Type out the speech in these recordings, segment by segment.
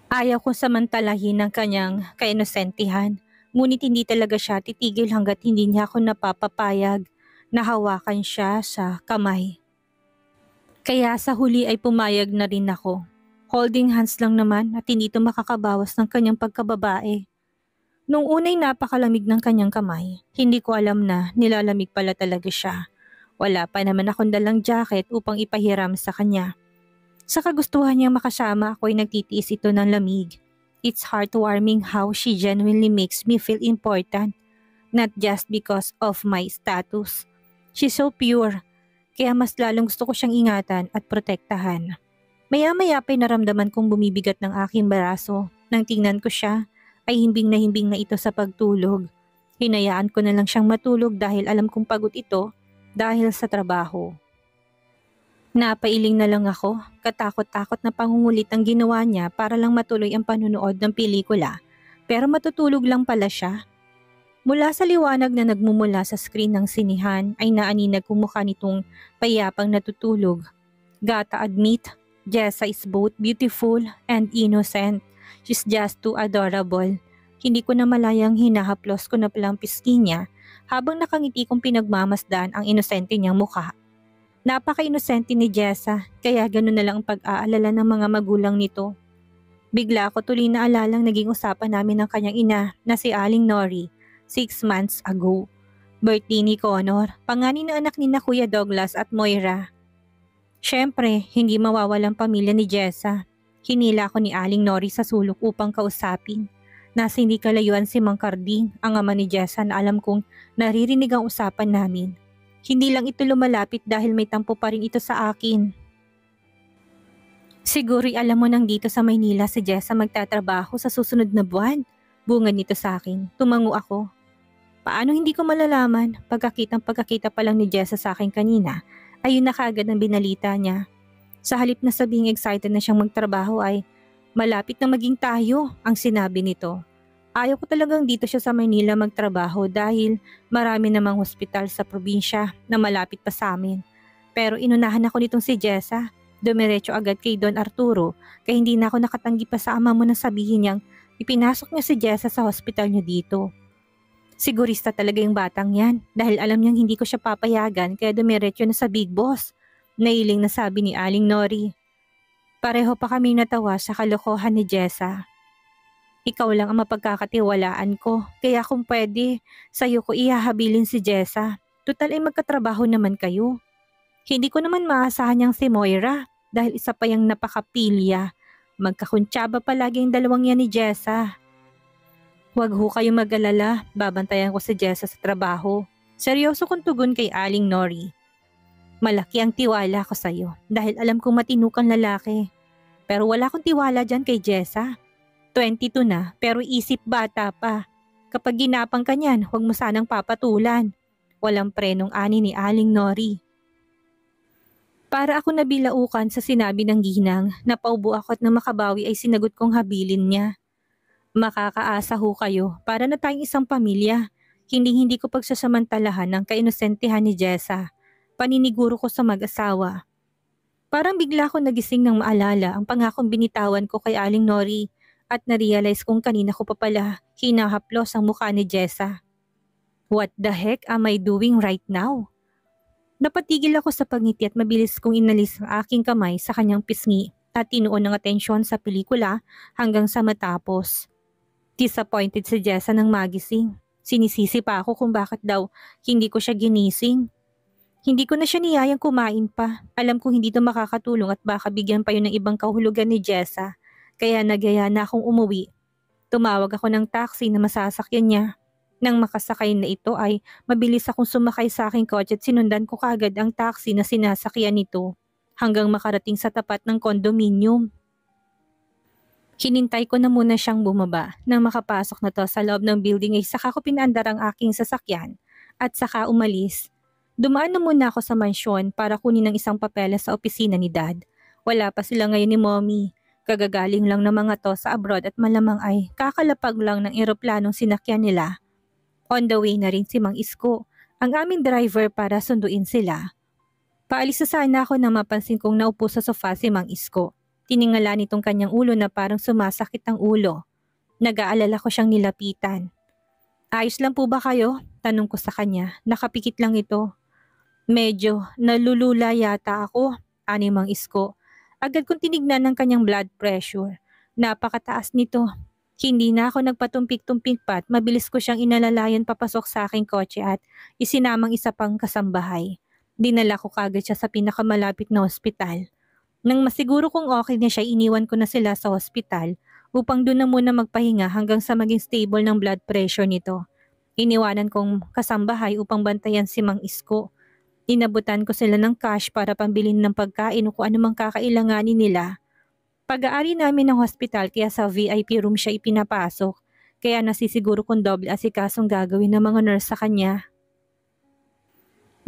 Ayaw kong samantalahin ang kanyang kainosentihan, ngunit hindi talaga siya titigil hanggat hindi niya ako napapapayag na hawakan siya sa kamay. Kaya sa huli ay pumayag na rin ako. Holding hands lang naman at hindi ito makakabawas ng kanyang pagkababae. Nung unay napakalamig ng kanyang kamay, hindi ko alam na nilalamig pala talaga siya. Wala pa naman akong dalang jacket upang ipahiram sa kanya. Sa kagustuhan niyang makasama ako ay nagtitiis ito ng lamig. It's heartwarming how she genuinely makes me feel important, not just because of my status. She's so pure, kaya mas lalong gusto ko siyang ingatan at protektahan. Maya-maya pa'y naramdaman kong bumibigat ng aking braso. Nang tingnan ko siya, ay himbing na ito sa pagtulog. Hinayaan ko na lang siyang matulog dahil alam kong pagod ito dahil sa trabaho. Napailing na lang ako, katakot-takot na pangungulit ang ginawa niya para lang matuloy ang panunood ng pelikula. Pero matutulog lang pala siya. Mula sa liwanag na nagmumula sa screen ng sinihan ay naaninag kong mukha nitong payapang natutulog. Gotta admit, Jessa is both beautiful and innocent. She's just too adorable. Hindi ko na malayang hinahaplos ko na palang pisngi niya habang nakangiti kong pinagmamasdan ang inosente niyang mukha. Napaka-inosente ni Jessa, kaya gano'n na lang ang pag-aalala ng mga magulang nito. Bigla ko tuloy na alalang naging usapan namin ng kanyang ina na si Aling Nori 6 months ago. Birthday ni Connor, panganin na anak ni na Kuya Douglas at Moira. Siyempre, hindi mawawalang pamilya ni Jessa. Hinila ko ni Aling Nori sa sulok upang kausapin. Nasa hindi kalayuan si Mang Carding, ang ama ni Jessa na alam kong naririnig ang usapan namin. Hindi lang ito lumalapit dahil may tampo pa rin ito sa akin. Siguro'y alam mo nang dito sa Maynila si Jessa magtatrabaho sa susunod na buwan. Bungad nito sa akin. Tumango ako. Paano hindi ko malalaman? Pagkakita pa lang ni Jessa sa akin kanina, ayun na kaagad ang binalita niya. Sa halip na sabing excited na siyang magtrabaho ay malapit na maging tayo ang sinabi nito. Ayaw ko talagang dito siya sa Maynila magtrabaho dahil marami namang hospital sa probinsya na malapit pa sa amin. Pero inunahan ako nitong si Jessa. Dumiretso agad kay Don Arturo kaya hindi na ako nakatanggi pa sa ama mo na sabihin niyang ipinasok niya si Jessa sa hospital niyo dito. Sigurista talaga yung batang yan dahil alam niyang hindi ko siya papayagan kaya dumiretso na sa big boss. Nailing na sabi ni Aling Nori. Pareho pa kaming natawa sa kalokohan ni Jessa. Ikaw lang ang mapagkakatiwalaan ko kaya kung pwede, sa'yo ko ihahabilin si Jessa. Tutal ay magkatrabaho naman kayo. Hindi ko naman maasahan niyang si Moira dahil isa pa yung napakapilya. Magkakuntsaba palagi ang dalawang yan ni Jessa. Huwag ho kayong mag-alala, babantayan ko si Jessa sa trabaho. Seryoso kong tugon kay Aling Nori. Malaki ang tiwala ko sa'yo dahil alam kong matino kang lalaki. Pero wala akong tiwala dyan kay Jessa. 22 na pero isip bata pa. Kapag ginapang ka niyan, huwag mo sanang papatulan. Walang prenong ani ni Aling Nori. Para ako nabilaukan sa sinabi ng ginang, napaubo ako at na makabawi ay sinagot kong habilin niya. Makakaasa ho kayo para na tayong isang pamilya. Hindi ko pagsasamantalahan ng kainosentehan ni Jessa. Paniniguro ko sa mag-asawa. Parang bigla ako nagising nang maalala ang pangakong binitawan ko kay Aling Nori at narealize kong kanina ko pa pala hinahaplos ang mukha ni Jessa. What the heck am I doing right now? Napatigil ako sa pagngiti at mabilis kong inalis ang aking kamay sa kanyang pisngi at tinuon ng atensyon sa pelikula hanggang sa matapos. Disappointed si Jessa nang magising. Sinisisi pa ako kung bakit daw hindi ko siya ginising. Hindi ko na siya niyayang kumain pa. Alam kong hindi ito makakatulong at baka bigyan pa yun ng ibang kahulugan ni Jessa. Kaya nagyaya na akong umuwi. Tumawag ako ng taxi na masasakyan niya. Nang makasakay na ito ay mabilis akong sumakay sa aking kotse at sinundan ko kaagad ang taxi na sinasakyan nito hanggang makarating sa tapat ng kondominium. Hinintay ko na muna siyang bumaba. Nang makapasok na to sa loob ng building ay saka ko pinaandar ang aking sasakyan at saka umalis. Dumaan na muna ako sa mansyon para kunin ang isang papeles sa opisina ni Dad. Wala pa sila ngayon ni Mommy. Kagagaling lang ng mga to sa abroad at malamang ay kakalapag lang ng eroplanong sinakyan nila. On the way na rin si Mang Isko, ang aming driver para sunduin sila. Paalis na sana ako nang mapansin kong naupo sa sofa si Mang Isko. Tiningala nitong kanyang ulo na parang sumasakit ang ulo. Nag-aalala ko siyang nilapitan. Ayos lang po ba kayo? Tanong ko sa kanya. Nakapikit lang ito. Medyo nalulula yata ako, ani Mang Isko. Agad kong tinignan ng kanyang blood pressure. Napakataas nito. Hindi na ako nagpatumpik-tumpik pa at mabilis ko siyang inalalayan papasok sa aking kotse at isinamang isa pang kasambahay. Dinala ko kagad siya sa pinakamalapit na ospital. Nang masiguro kung okay na siya, iniwan ko na sila sa ospital upang doon na muna magpahinga hanggang sa maging stable ng blood pressure nito. Iniwanan kong kasambahay upang bantayan si Mang Isko. Inabutan ko sila ng cash para pambilin ng pagkain o kung anumang kakailanganin nila. Pag-aari namin ng hospital kaya sa VIP room siya ipinapasok, kaya nasisiguro kung doble asikasong gagawin ng mga nurse sa kanya.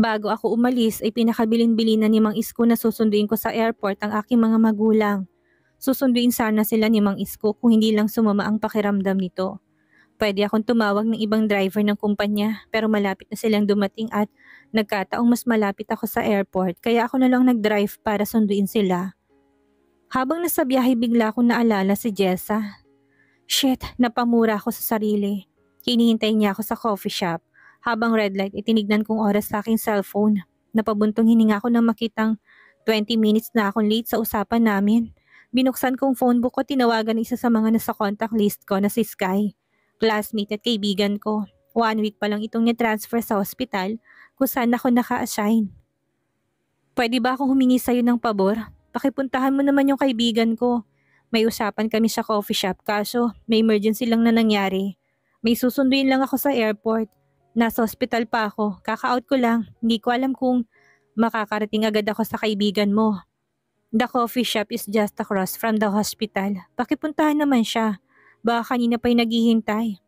Bago ako umalis ay pinakabilin-bilinan ni Mang Isko na susunduin ko sa airport ang aking mga magulang. Susunduin sana sila ni Mang Isko kung hindi lang sumama ang pakiramdam nito. Pwede akong tumawag ng ibang driver ng kumpanya pero malapit na silang dumating at nagkataong mas malapit ako sa airport kaya ako na lang nag-drive para sunduin sila. Habang nasa biyahe bigla akong naalala si Jessa. Shit, napamura ako sa sarili. Hinihintay niya ako sa coffee shop. Habang red light, itinignan kong oras sa aking cellphone. Napabuntong hininga ko nang makitang 20 minutes na akong late sa usapan namin. Binuksan kong phone book ko, tinawagan ng isa sa mga nasa contact list ko na si Sky. Classmate at kaibigan ko. 1 week pa lang itong nitransfer sa hospital kung saan ako naka-assign. Pwede ba akong humingi sa'yo ng pabor? Pakipuntahan mo naman yung kaibigan ko. May usapan kami sa coffee shop kaso may emergency lang na nangyari. May susunduin lang ako sa airport. Nasa hospital pa ako. Kaka-out ko lang. Hindi ko alam kung makakarating agad ako sa kaibigan mo. The coffee shop is just across from the hospital. Pakipuntahan naman siya. Baka kanina pa'y naghihintay.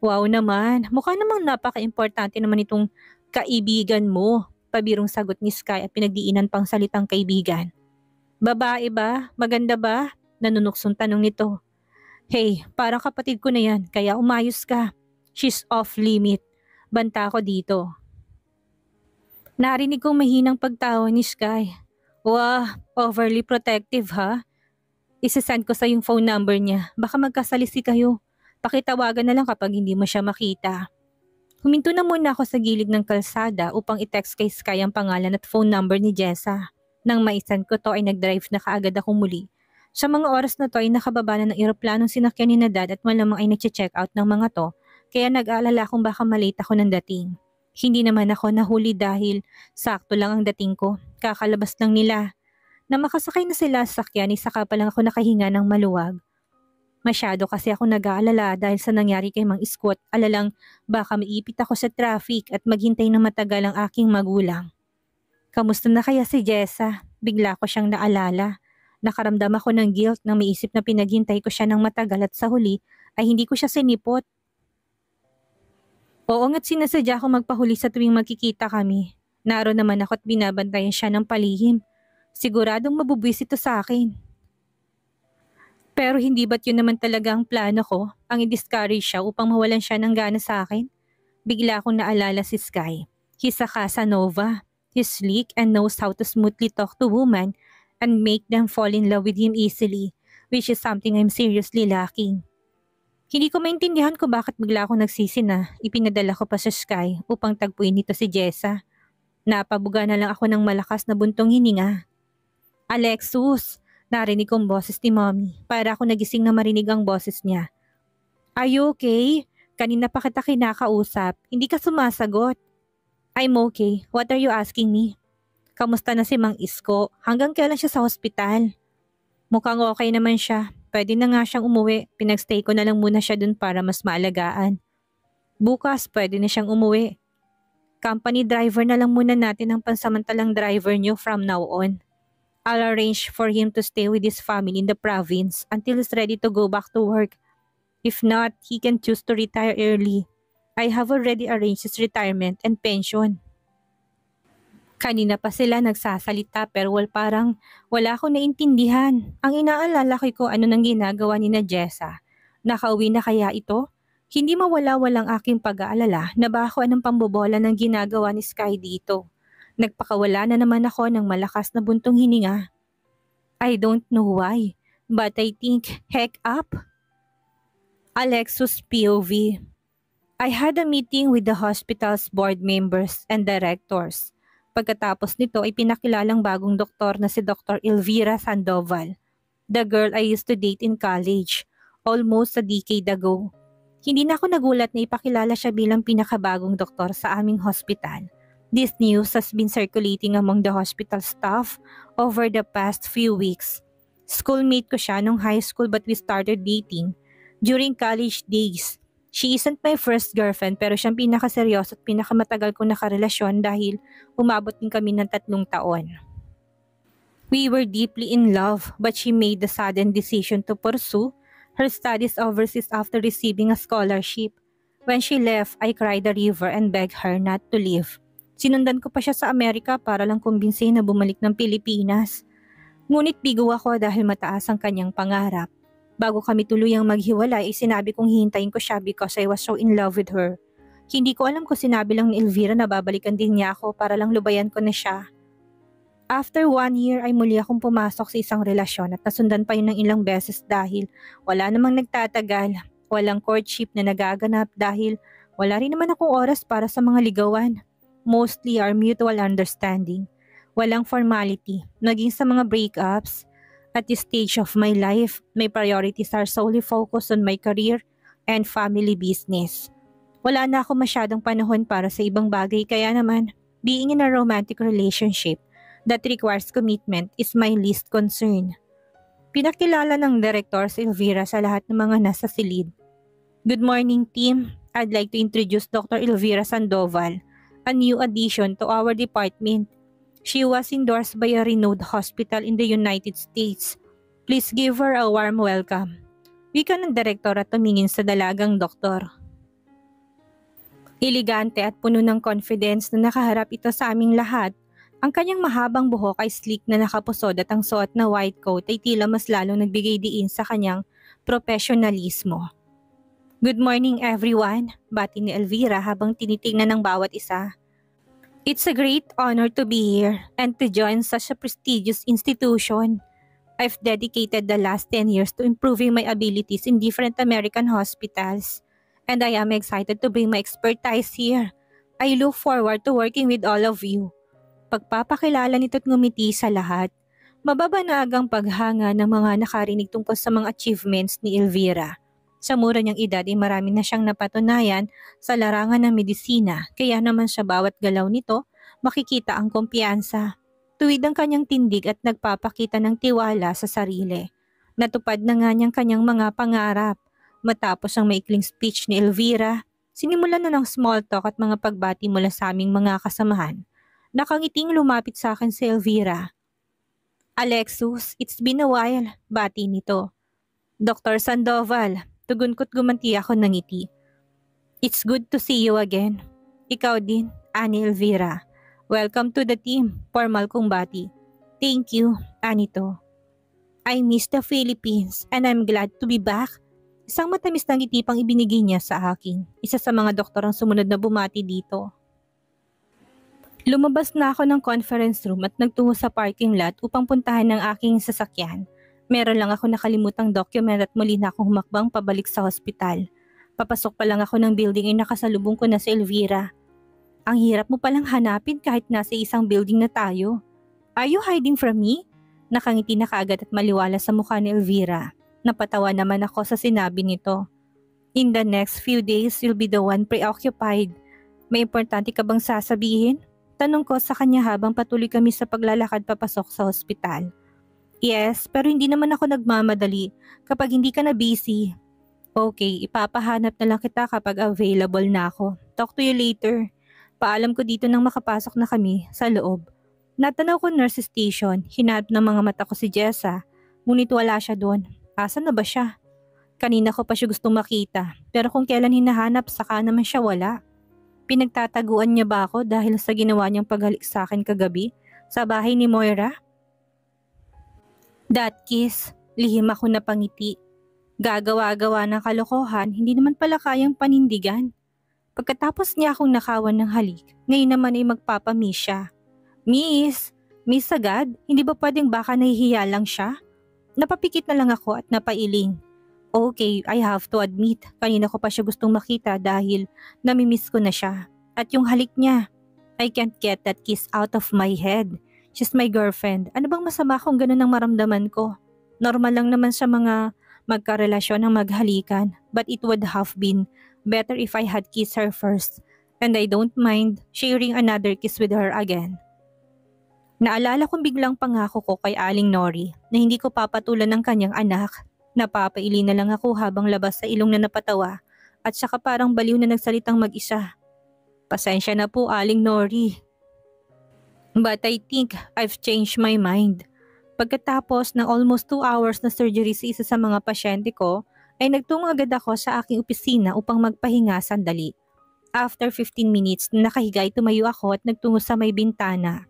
Wow naman. Mukha namang napaka-importante naman itong kaibigan mo. Pabirong sagot ni Sky at pinagdiinan pang salitang kaibigan. Babae ba? Maganda ba? Nanunuksong tanong nito. Hey, parang kapatid ko na yan, kaya umayos ka. She's off limit. Banta ko dito. Narinig kong mahinang pagtawa ni Sky. Wah, overly protective ha? Isasend ko sa yung phone number niya. Baka magkasalisi kayo. Pakitawagan na lang kapag hindi mo siya makita. Huminto na muna ako sa gilid ng kalsada upang i-text kay Sky ang pangalan at phone number ni Jessa. Nang maisan ko to ay nag-drive na kaagad ako muli. Sa mga oras na to ay nakababa na ng eroplanong sinakyan ni Dad at malamang ay nag-check out ng mga to, kaya nag-aalala kung baka malate ako ng dating. Hindi naman ako nahuli dahil sakto lang ang dating ko, kakalabas lang nila. Na makasakay na sila sa sakyan ay saka pa lang ako nakahinga ng maluwag. Masyado kasi ako nag-aalala dahil sa nangyari kay Mang Isko at alalang baka maipit ako sa traffic at maghintay ng matagal ang aking magulang. Kamusta na kaya si Jessa? Bigla ko siyang naalala. Nakaramdam ako ng guilt nang maisip na pinaghintay ko siya ng matagal at sa huli ay hindi ko siya sinipot. Oo nga't sinasadya ko magpahuli sa tuwing magkikita kami. Naroon naman ako at binabantayan siya ng palihim. Siguradong mabubwisit ito sa akin. Pero hindi ba't yun naman talaga ang plano ko? Ang i-discourage siya upang mawalan siya ng gana sa akin? Bigla akong naalala si Sky. He's a Casanova. He's sleek and knows how to smoothly talk to women and make them fall in love with him easily, which is something I'm seriously lacking. Hindi ko maintindihan kung bakit bigla akong nagsisi na ipinadala ko pa sa Sky upang tagpuin nito si Jessa. Napabuga na lang ako ng malakas na buntong hininga. Alexus! Narinig kong boses ni Mommy para ako nagising na marinig ang boses niya. Are you okay? Kanina pa kita kinakausap. Hindi ka sumasagot. I'm okay. What are you asking me? Kamusta na si Mang Isko? Hanggang kailan siya sa hospital? Mukhang okay naman siya. Pwede na nga siyang umuwi. Pinagstay ko na lang muna siya dun para mas maalagaan. Bukas pwede na siyang umuwi. Company driver na lang muna natin ang pansamantalang driver niyo from now on. I'll arrange for him to stay with his family in the province until he's ready to go back to work. If not, he can choose to retire early. I have already arranged his retirement and pension. Kanina pa sila nagsasalita pero parang wala akong naintindihan. Ang inaalala ko ano nang ginagawa ni na Jessa. Nakauwi na kaya ito? Hindi mawala-walang aking pag-aalala na baka anong pambobola ng ginagawa ni Sky dito. Nagpakawala na naman ako ng malakas na buntong hininga. I don't know why, but I think heck up. Alexus POV. I had a meeting with the hospital's board members and directors. Pagkatapos nito ay pinakilalang bagong doktor na si Dr. Elvira Sandoval, the girl I used to date in college, almost a decade ago. Hindi na ako nagulat na ipakilala siya bilang pinakabagong doktor sa aming hospital. This news has been circulating among the hospital staff over the past few weeks. Schoolmate ko siya nung high school but we started dating during college days. She isn't my first girlfriend pero siyang pinakaseryoso at pinakamatagal kong nakarelasyon dahil umabot din kami ng 3 taon. We were deeply in love but she made the sudden decision to pursue her studies overseas after receiving a scholarship. When she left, I cried a river and begged her not to leave. Sinundan ko pa siya sa Amerika para lang kumbinsihin na bumalik ng Pilipinas. Ngunit bigo ako dahil mataas ang kanyang pangarap. Bago kami tuluyang maghiwalay, sinabi kong hihintayin ko siya because I was so in love with her. Hindi ko alam kung sinabi lang ni Elvira na babalikan din niya ako para lang lubayan ko na siya. After 1 year ay muli akong pumasok sa isang relasyon at nasundan pa yun ng ilang beses dahil wala namang nagtatagal, walang courtship na nagaganap dahil wala rin naman akong oras para sa mga ligawan. Mostly our mutual understanding. Walang formality, naging sa mga breakups. At this stage of my life, my priorities are solely focused on my career and family business. Wala na ako masyadong panahon para sa ibang bagay kaya naman, being in a romantic relationship that requires commitment is my least concern. Pinakilala ng Director si Elvira sa lahat ng mga nasa silid. Good morning team, I'd like to introduce Dr. Elvira Sandoval, a new addition to our department. She was endorsed by a renowned hospital in the United States. Please give her a warm welcome. Wika ng direktor at tumingin sa dalagang doktor. Elegante at puno ng confidence na nakaharap ito sa aming lahat. Ang kanyang mahabang buhok ay sleek na nakapusod at ang suot na white coat ay tila mas lalong nagbigay diin sa kanyang profesionalismo. Good morning everyone, bati ni Elvira habang tinitingnan ng bawat isa. It's a great honor to be here and to join such a prestigious institution. I've dedicated the last 10 years to improving my abilities in different American hospitals, and I am excited to bring my expertise here. I look forward to working with all of you. Pagpapakilala nito't ngumiti sa lahat. Mababanagang paghanga ng mga nakarinig tungkol sa mga achievements ni Elvira. Sa mura niyang edad ay marami na siyang napatunayan sa larangan ng medisina kaya naman sa bawat galaw nito makikita ang kumpiyansa. Tuwid ang kanyang tindig at nagpapakita ng tiwala sa sarili. Natupad na nga niyang kanyang mga pangarap. Matapos ang maikling speech ni Elvira, sinimulan na ng small talk at mga pagbati mula sa aming mga kasamahan. Nakangiting lumapit sa akin si Elvira. Alexus, it's been a while, bati nito. Dr. Sandoval, tugon ko't gumanti ako ng ngiti. It's good to see you again. Ikaw din, ani Elvira. Welcome to the team, formal kong bati. Thank you, anito. I miss the Philippines and I'm glad to be back. Isang matamis na ngiti pang ibinigay niya sa akin. Isa sa mga doktor ang sumunod na bumati dito. Lumabas na ako ng conference room at nagtungo sa parking lot upang puntahan ng aking sasakyan. Meron lang ako nakalimutang document at muli na akong humakbang pabalik sa hospital. Papasok pa lang ako ng building ay nakasalubong ko na si Elvira. Ang hirap mo palang hanapin kahit nasa isang building na tayo. Are you hiding from me? Nakangiti na kaagad at maliwala sa mukha ni Elvira. Napatawa naman ako sa sinabi nito. In the next few days, you'll be the one preoccupied. May importante ka bang sasabihin? Tanong ko sa kanya habang patuloy kami sa paglalakad papasok sa hospital. Yes, pero hindi naman ako nagmamadali kapag hindi ka na busy. Okay, ipapahanap na lang kita kapag available na ako. Talk to you later. Paalam ko dito nang makapasok na kami sa loob. Natanaw ko nurse station, hinanap ng mga mata ko si Jessa, ngunit wala siya doon. Asan na ba siya? Kanina ko pa siya gustong makita, pero kung kailan hinahanap saka naman siya wala. Pinagtataguan niya ba ako dahil sa ginawa niyang paghalik sa akin kagabi sa bahay ni Moira? That kiss, lihim ako na pangiti. Gagawa-gawa ng kalokohan, hindi naman pala kayang panindigan. Pagkatapos niya akong nakawan ng halik, ngayon naman ay magpapamiss siya. Miss, Miss agad, hindi ba pwedeng baka nahihiya lang siya? Napapikit na lang ako at napailing. Okay, I have to admit, kanina ko pa siya gustong makita dahil namimiss ko na siya. At yung halik niya, I can't get that kiss out of my head. She's my girlfriend. Ano bang masama kung ganun ang maramdaman ko? Normal lang naman sa mga magkarelasyon ng maghalikan, but it would have been better if I had kissed her first. And I don't mind sharing another kiss with her again. Naalala kong biglang pangako ko kay Aling Nori na hindi ko papatulan ng kanyang anak. Napapaili na lang ako habang labas sa ilong na napatawa at saka parang baliw na nagsalitang mag-isa. Pasensya na po, Aling Nori. But I think I've changed my mind. Pagkatapos ng almost 2 hours na surgery sa isa sa mga pasyente ko, ay nagtungo agad ako sa aking opisina upang magpahinga sandali. After 15 minutes, nakahiga ay tumayo ako at nagtungo sa may bintana.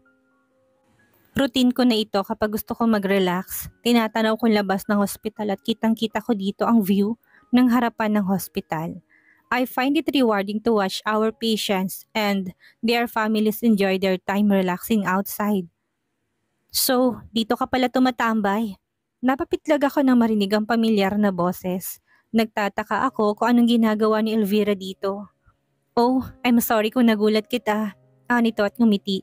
Routine ko na ito kapag gusto ko mag-relax. Tinatanaw kong labas ng hospital at kitang-kita ko dito ang view ng harapan ng hospital. I find it rewarding to watch our patients and their families enjoy their time relaxing outside. So, dito ka pala tumatambay. Napapitlag ako nang marinig ang pamilyar na boses. Nagtataka ako kung anong ginagawa ni Elvira dito. Oh, I'm sorry kung nagulat kita. Nito at ngumiti.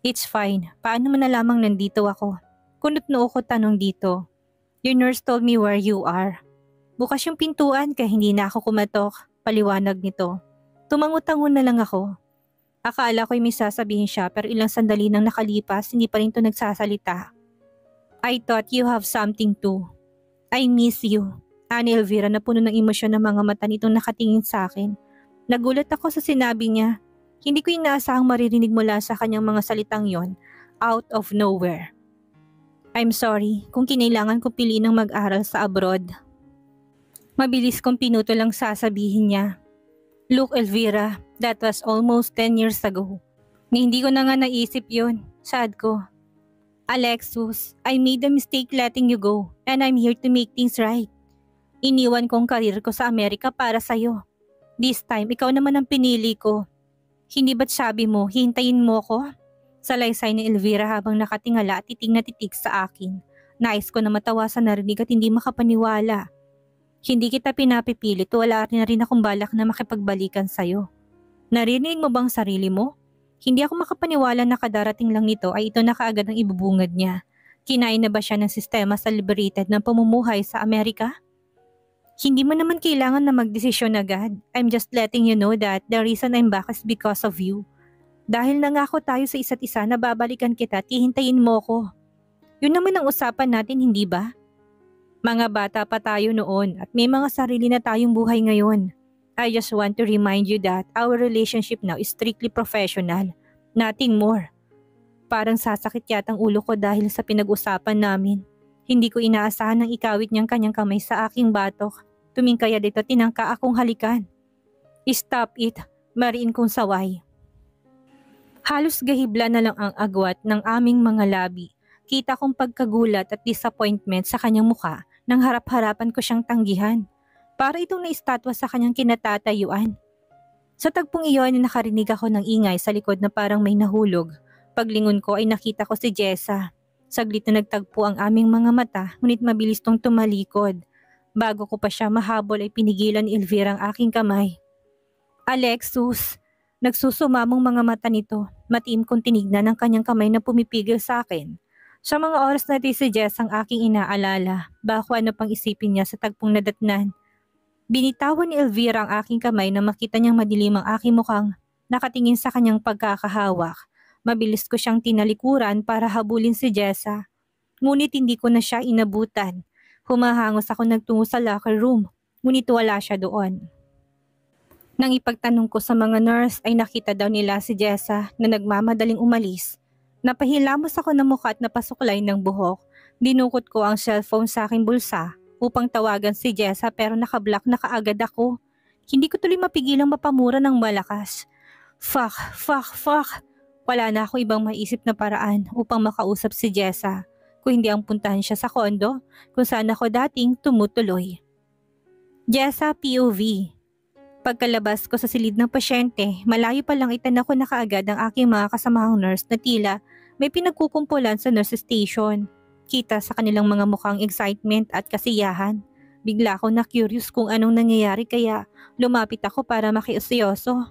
It's fine. Paano mo na lamang nandito ako? Kunot noo ko tanong dito. Your nurse told me where you are. Bukas yung pintuan kaya hindi na ako kumatok. Paliwanag nito. Tumangutangon na lang ako. Akala ko'y may sasabihin siya pero ilang sandali nang nakalipas hindi pa rin ito nagsasalita. I thought you have something too. I miss you. Ani Elvira na puno ng emosyon ng mga mata nitong nakatingin sa akin. Nagulat ako sa sinabi niya. Hindi ko inaasahang maririnig mula sa kanyang mga salitang yon out of nowhere. I'm sorry kung kinailangan kong piliin ng mag-aral sa abroad. Mabilis kong pinuto lang sasabihin niya. Look Elvira, that was almost 10 years ago. Hindi ko na nga naisip yon. Sad ko. Alexus, I made a mistake letting you go and I'm here to make things right. Iniwan kong karir ko sa Amerika para sa'yo. This time, ikaw naman ang pinili ko. Hindi ba't sabi mo, hintayin mo ko? Salaysay ni Elvira habang nakatingala at titig na titig sa akin. Nais ko na matawa sa narinig at hindi makapaniwala. Hindi kita pinapipilit, wala rin na rin akong balak na makipagbalikan sa'yo. Narinig mo bang sarili mo? Hindi ako makapaniwala na kadarating lang nito ay ito na kaagad ang ibubungad niya. Kinain na ba siya ng sistema sa liberated ng pamumuhay sa Amerika? Hindi mo naman kailangan na magdesisyon agad. I'm just letting you know that the reason I'm back is because of you. Dahil nangako tayo sa isa't isa na babalikan kita at hihintayin mo ko. Yun naman ang usapan natin, hindi ba? Mga bata pa tayo noon at may mga sarili na tayong buhay ngayon. I just want to remind you that our relationship now is strictly professional. Nothing more. Parang sasakit yatang ulo ko dahil sa pinag-usapan namin. Hindi ko inaasahan nang ikawit niyang kanyang kamay sa aking batok. Tumingkaya dito tinangka akong halikan. Stop it, mariin kong saway. Halos gahibla na lang ang agwat ng aming mga labi. Kita kong pagkagulat at disappointment sa kanyang mukha nang harap-harapan ko siyang tanggihan. Para itong naistatwa sa kanyang kinatatayuan. Sa tagpong iyon ay nakarinig ako ng ingay sa likod na parang may nahulog. Paglingon ko ay nakita ko si Jessa. Saglit na nagtagpo ang aming mga mata ngunit mabilis tong tumalikod. Bago ko pa siya mahabol ay pinigilan ni Elvira ang aking kamay. Alexus! Nagsusumamong mga mata nito. Matiim kong tinignan ang kanyang kamay na pumipigil sa akin. Sa mga oras na si Jess ang aking inaalala, bako ano pang isipin niya sa tagpong nadatnan. Binitawan ni Elvira ang aking kamay na makita niyang madilim ang aking mukhang nakatingin sa kanyang pagkakahawak. Mabilis ko siyang tinalikuran para habulin si Jessa. Ngunit hindi ko na siya inabutan. Humahangos ako nagtungo sa locker room, ngunit wala siya doon. Nang ipagtanong ko sa mga nurse ay nakita daw nila si Jessa na nagmamadaling umalis. Napahilamos ako ng mukha at napasuklay ng buhok. Dinukot ko ang cellphone sa aking bulsa upang tawagan si Jessa pero nakablock na kaagad ako. Hindi ko tuloy mapigilang mapamura ng malakas. Fuck. Wala na ako ibang maisip na paraan upang makausap si Jessa. Kung hindi ang puntahan siya sa kondo kung saan ako dating tumutuloy. Jessa POV. Pagkalabas ko sa silid ng pasyente, malayo pa lang itanak ko na kaagad ang aking mga kasamahang nurse na tila may pinagkukumpulan sa nurse station. Kita sa kanilang mga mukhang excitement at kasiyahan. Bigla ako na curious kung anong nangyayari kaya lumapit ako para makiusyoso.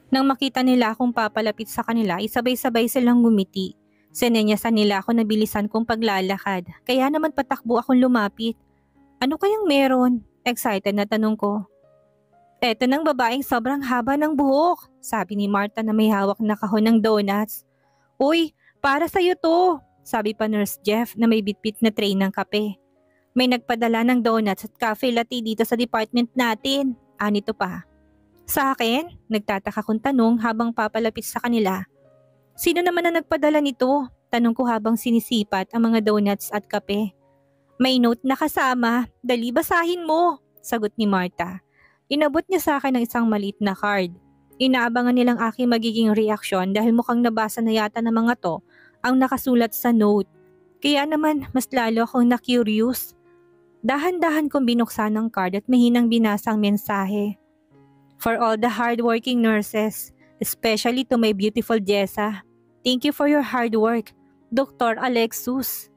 Nang makita nila akong papalapit sa kanila, isabay-sabay silang ngumiti. Sinenyasan nila ako na bilisan kong paglalakad, kaya naman patakbo akong lumapit. Ano kayang meron? Excited na tanong ko. Eto ng babaeng sobrang haba ng buhok, sabi ni Marta na may hawak na kahon ng donuts. Uy, para sa'yo to, sabi pa Nurse Jeff na may bitbit na tray ng kape. May nagpadala ng donuts at cafe latte dito sa department natin. Anito pa. Sa akin? Nagtataka kong tanong habang papalapit sa kanila. Sino naman ang nagpadala nito? Tanong ko habang sinisipat ang mga donuts at kape. May note na kasama, dali basahin mo, sagot ni Marta. Inabot niya sa akin ng isang maliit na card. Inaabangan nilang aking magiging reaksyon dahil mukhang nabasa na yata ng mga to ang nakasulat sa note. Kaya naman mas lalo akong na-curious. Dahan-dahan kong binuksan ang card at mahinang binasa ang mensahe. For all the hardworking nurses, especially to my beautiful Jessa, thank you for your hard work, Dr. Alexus.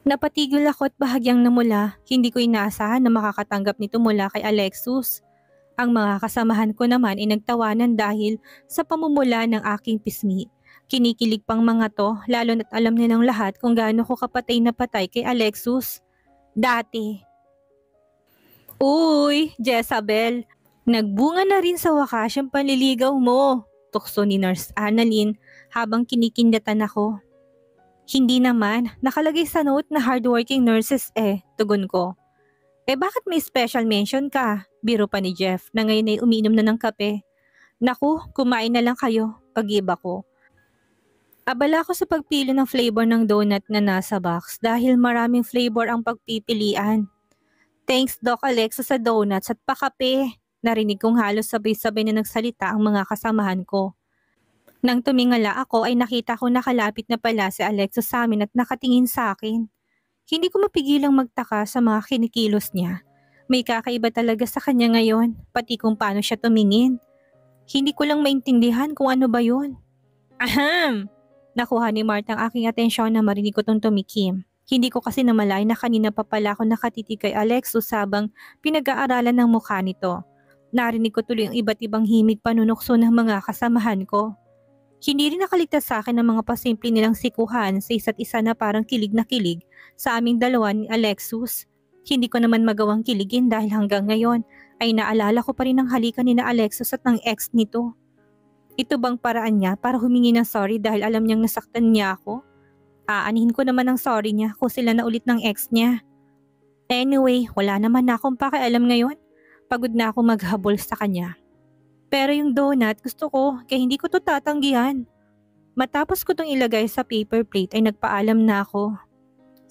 Napatigil ako at bahagyang namula, hindi ko inaasahan na makakatanggap nito mula kay Alexus. Ang mga kasamahan ko naman ay nagtawanan dahil sa pamumula ng aking pisngi. Kinikilig pang mga to, lalo na't alam nilang lahat kung gaano ko kapatay na patay kay Alexus. Dati. Uy, Jezabel, nagbunga na rin sa wakas yung panliligaw mo, tukso ni Nurse Annalyn habang kinikindatan ako. Hindi naman, nakalagay sa note na hardworking nurses tugon ko. Bakit may special mention ka? Biro pa ni Jeff na ngayon ay umiinom na ng kape. Naku, kumain na lang kayo, pag-iba ko. Abala ko sa pagpili ng flavor ng donut na nasa box dahil maraming flavor ang pagpipilian. Thanks Doc Alexa sa donuts at pakape. Narinig kong halos sabay-sabay na nagsalita ang mga kasamahan ko. Nang tumingala ako ay nakita ko nakalapit na pala si Alexa sa amin at nakatingin sa akin. Hindi ko mapigilang magtaka sa mga kinikilos niya. May kakaiba talaga sa kanya ngayon, pati kung paano siya tumingin. Hindi ko lang maintindihan kung ano ba yun. Ahem! Nakuha ni Marta ang aking atensyon na marinig ko tong tumikim. Hindi ko kasi namalay na kanina pa pala ako nakatitig kay Alexus habang pinag-aaralan ng mukha nito. Narinig ko tuloy ang iba't ibang himig panunukso ng mga kasamahan ko. Hindi rin nakaligtas sa akin ang mga pasimple nilang sikuhan sa isa't isa na parang kilig na kilig sa aming dalawa ni Alexus. Hindi ko naman magawang kiligin dahil hanggang ngayon ay naalala ko pa rin ang halikan ni na Alexus at ng ex nito. Ito bang paraan niya para humingi ng sorry dahil alam niyang nasaktan niya ako? Aanihin ko naman ang sorry niya kung sila na ulit ng ex niya. Anyway, wala naman na akong pakialam ngayon. Pagod na ako maghabol sa kanya. Pero yung donut gusto ko kaya hindi ko to tatanggihan. Matapos ko tong ilagay sa paper plate ay nagpaalam na ako.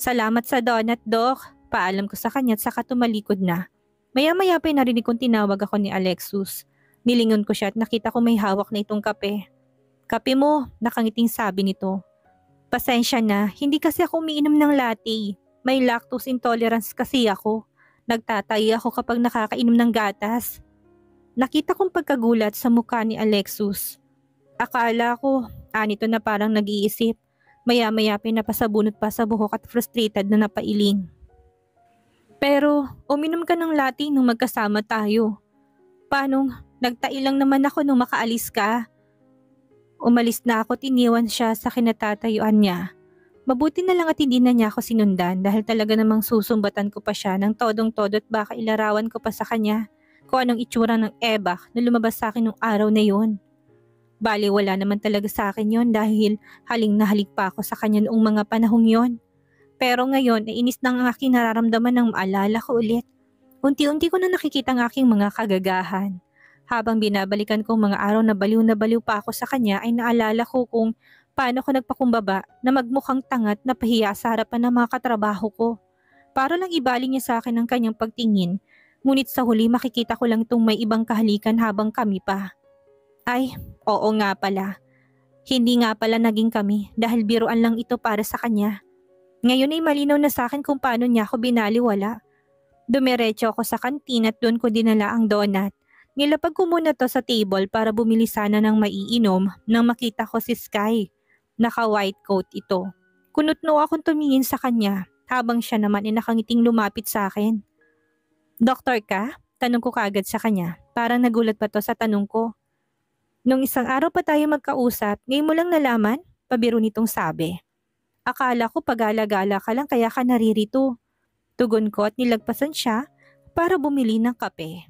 Salamat sa donut, Doc. Paalam ko sa kanya at saka tumalikod na. Maya-maya pa narinig kong tinawag ako ni Alexus. Nilingon ko siya at nakita ko may hawak na itong kape. Kape mo, nakangiting sabi nito. Pasensya na, hindi kasi ako umiinom ng latte. May lactose intolerance kasi ako. Nagtatay ako kapag nakakainom ng gatas. Nakita kong pagkagulat sa mukha ni Alexus. Akala ko, anito na parang nag-iisip. Maya-maya pinapasabunot pa sa buhok at frustrated na napailing. Pero uminom ka ng latte nung magkasama tayo. Paano? Nagtai lang naman ako nung makaalis ka. Umalis na ako at iniwan siya sa kinatatayuan niya. Mabuti na lang at hindi na niya ako sinundan dahil talaga namang susumbatan ko pa siya ng todong-todo at baka ilarawan ko pa sa kanya kung anong itsura ng ebak na lumabas sa akin nung araw na yun. Bali wala naman talaga sa akin yon dahil haling na halik pa ako sa kanya noong mga panahong yon. Pero ngayon ay inis na ang aking nararamdaman nang maalala ko ulit. Unti-unti ko na nakikita ang aking mga kagagahan. Habang binabalikan ko mga araw na baliw pa ako sa kanya ay naalala ko kung paano ko nagpakumbaba na magmukhang tangat na pahiya sa harapan ng mga katrabaho ko. Para lang ibaling niya sa akin ang kanyang pagtingin. Ngunit sa huli makikita ko lang itong may ibang kahalikan habang kami pa. Ay, oo nga pala. Hindi nga pala naging kami dahil biruan lang ito para sa kanya. Ngayon ay malinaw na sa akin kung paano niya ako binaliwala. Dumiretso ako sa kantin at doon ko dinala ang donut. Nilapag ko muna to sa table para bumili sana ng maiinom nang makita ko si Sky. Naka-white coat ito. Kunutno akong tumingin sa kanya habang siya naman ay nakangiting lumapit sa akin. "Doktor ka?" Tanong ko kaagad sa kanya. Parang nagulat pa to sa tanong ko. "Nung isang araw pa tayo magkausap, ngayon mo lang nalaman?" Pabiro nitong sabi. "Akala ko pagala-gala ka lang kaya ka naririto." Tugon ko at nilagpasan siya para bumili ng kape.